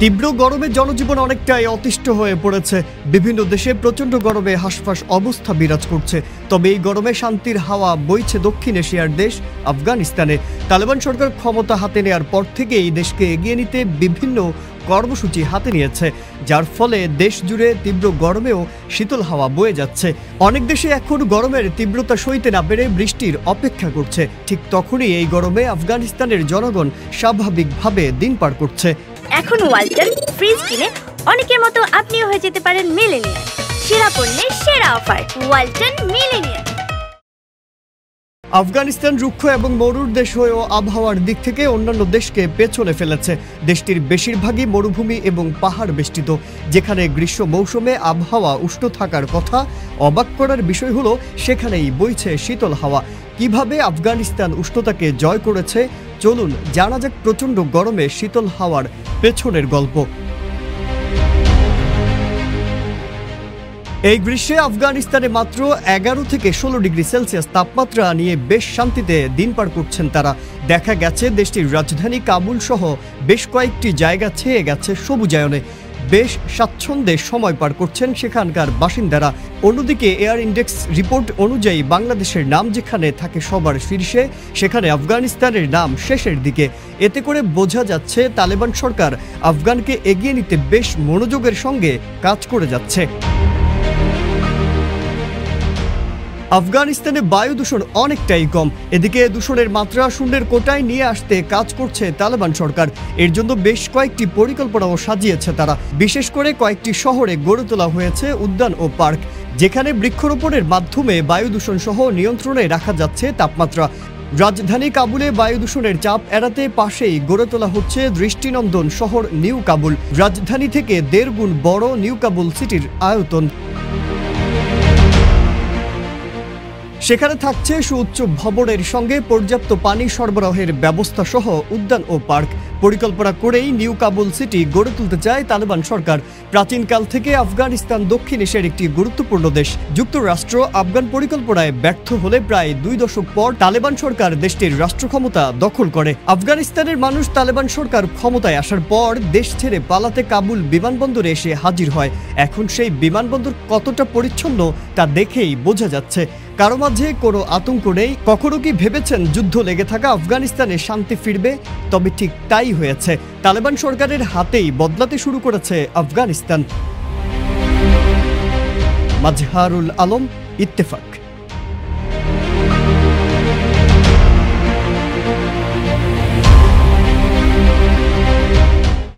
তীব্র গরমে জনজীবন অনেকটাই অতিষ্ঠ হয়ে পড়েছে। বিভিন্ন দেশে প্রচণ্ড গরমে হাঁসফাঁস অবস্থা বিরাজ করছে। তবে এই গরমে শান্তির হাওয়া বইছে দক্ষিণ এশিয়ার দেশ আফগানিস্তানে। তালেবান সরকার ক্ষমতা হাতে নেওয়ার পর থেকে এই দেশকে এগিয়ে নিতে বিভিন্ন কর্মসূচি হাতে নিয়েছে, যার ফলে দেশ জুড়ে তীব্র গরমেও শীতল হাওয়া বয়ে যাচ্ছে। অনেক দেশে এখন গরমের তীব্রতা সইতে না পেরে বৃষ্টির অপেক্ষা করছে। ঠিক তখনই এই গরমে আফগানিস্তানের জনগণ স্বাভাবিকভাবে দিন পার করছে। এখন ওয়ালটন ফ্রিজ কিনে অনেকের মতো আপনিও হয়ে যেতে পারেন মিলেনিয়াল। সেরা পণ্যের সেরা অফার, ওয়ালটন মিলেনিয়াল। আফগানিস্তান রুক্ষ এবং মরুর দেশ হয়েও আবহাওয়ার দিক থেকে অন্যান্য দেশকে পেছনে ফেলেছে। দেশটির বেশিরভাগই মরুভূমি এবং পাহাড় বেষ্টিত, যেখানে গ্রীষ্ম মৌসুমে আবহাওয়া উষ্ণ থাকার কথা। অবাক করার বিষয় হলো সেখানেই বইছে শীতল হাওয়া। কিভাবে আফগানিস্তান উষ্ণতাকে জয় করেছে, চলুন জানা যাক প্রচণ্ড গরমে শীতল হাওয়ার পেছনের গল্প। এই গ্রীষ্মে আফগানিস্তানে মাত্র 11 থেকে 16 ডিগ্রি সেলসিয়াস তাপমাত্রা নিয়ে বেশ শান্তিতে দিন পার করছেন তারা। দেখা গেছে দেশটির রাজধানী কাবুল সহ বেশ কয়েকটি জায়গা ছেয়ে গেছে সবুজায়নে। বেশ স্বাচ্ছন্দ্যে সময় পার করছেন সেখানকার বাসিন্দারা। অন্যদিকে এয়ার ইন্ডেক্স রিপোর্ট অনুযায়ী বাংলাদেশের নাম যেখানে থাকে সবার শীর্ষে, সেখানে আফগানিস্তানের নাম শেষের দিকে। এতে করে বোঝা যাচ্ছে তালেবান সরকার আফগানকে এগিয়ে নিতে বেশ মনোযোগের সঙ্গে কাজ করে যাচ্ছে। আফগানিস্তানে বায়ু দূষণ অনেকটাই কম। এদিকে দূষণের মাত্রা শূন্যের কোটায় নিয়ে আসতে কাজ করছে তালেবান সরকার। এর জন্য বেশ কয়েকটি পরিকল্পনাও সাজিয়েছে তারা। বিশেষ করে কয়েকটি শহরে গড়ে তোলা হয়েছে উদ্যান ও পার্ক, যেখানে বৃক্ষরোপণের মাধ্যমে বায়ু দূষণ সহ নিয়ন্ত্রণে রাখা যাচ্ছে তাপমাত্রা। রাজধানী কাবুলে বায়ু দূষণের চাপ এড়াতে পাশেই গড়ে তোলা হচ্ছে দৃষ্টিনন্দন শহর নিউ কাবুল। রাজধানী থেকে 1.5 গুণ বড় নিউ কাবুল সিটির আয়তন। সেখানে থাকছে সুউচ্চ ভবনের সঙ্গে পর্যাপ্ত পানি সরবরাহের ব্যবস্থা সহ উদ্যান ও পার্ক। পরিকল্পনা করেই নিউ কাবুল সিটি গড়ে তুলতে চায় তালেবান সরকার। প্রাচীনকাল থেকে আফগানিস্তান দক্ষিণ এশিয়ার একটি গুরুত্বপূর্ণ দেশ। যুক্তরাষ্ট্র আফগান পরিকল্পনায় ব্যর্থ হলে প্রায় 2 দশক পর তালেবান সরকার দেশটির রাষ্ট্র ক্ষমতা দখল করে। আফগানিস্তানের মানুষ তালেবান সরকার ক্ষমতায় আসার পর দেশ ছেড়ে পালাতে কাবুল বিমানবন্দরে এসে হাজির হয়। এখন সেই বিমানবন্দর কতটা পরিচ্ছন্ন তা দেখেই বোঝা যাচ্ছে। কারো মাঝে কোনো আতঙ্ক নেই। কখনো কি ভেবেছেন যুদ্ধ লেগে থাকা আফগানিস্তানে শান্তি ফিরবে? তবে ঠিক তাই হয়েছে। তালেবান সরকারের হাতেই বদলাতে শুরু করেছে আফগানিস্তান। মাজহারুল আলম, ইত্তেফাক।